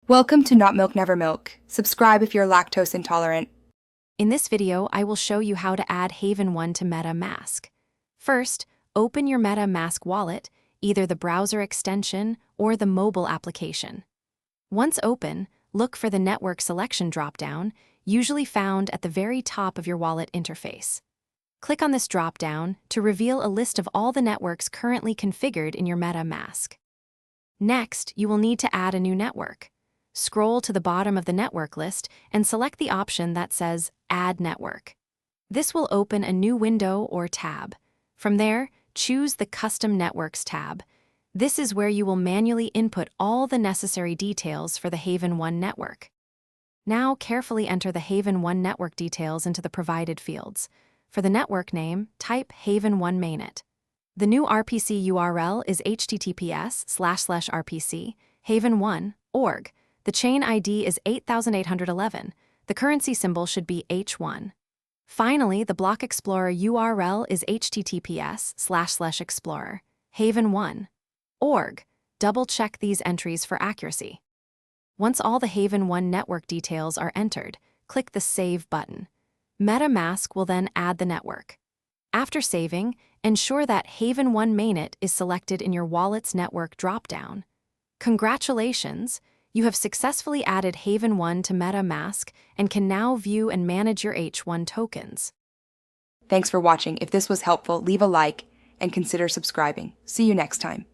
Welcome to Not Milk Never Milk. Subscribe if you're lactose intolerant. In this video, I will show you how to add Haven1 to MetaMask. First, open your MetaMask wallet, either the browser extension or the mobile application. Once open, look for the Network Selection dropdown, usually found at the very top of your wallet interface. Click on this dropdown to reveal a list of all the networks currently configured in your MetaMask. Next, you will need to add a new network. Scroll to the bottom of the network list and select the option that says Add Network. This will open a new window or tab. From there, choose the Custom Networks tab. This is where you will manually input all the necessary details for the Haven1 network. Now carefully enter the Haven1 network details into the provided fields. For the network name, type Haven1 mainnet. The new RPC URL is https://rpc haven1.org. The chain ID is 8811. The currency symbol should be H1. Finally, the block explorer URL is https://explorer haven1.org. Double-check these entries for accuracy. Once all the Haven1 network details are entered, click the Save button. MetaMask will then add the network. After saving, ensure that Haven1 mainnet is selected in your wallet's network dropdown. Congratulations! You have successfully added Haven1 to MetaMask and can now view and manage your H1 tokens. Thanks for watching. If this was helpful, leave a like and consider subscribing. See you next time.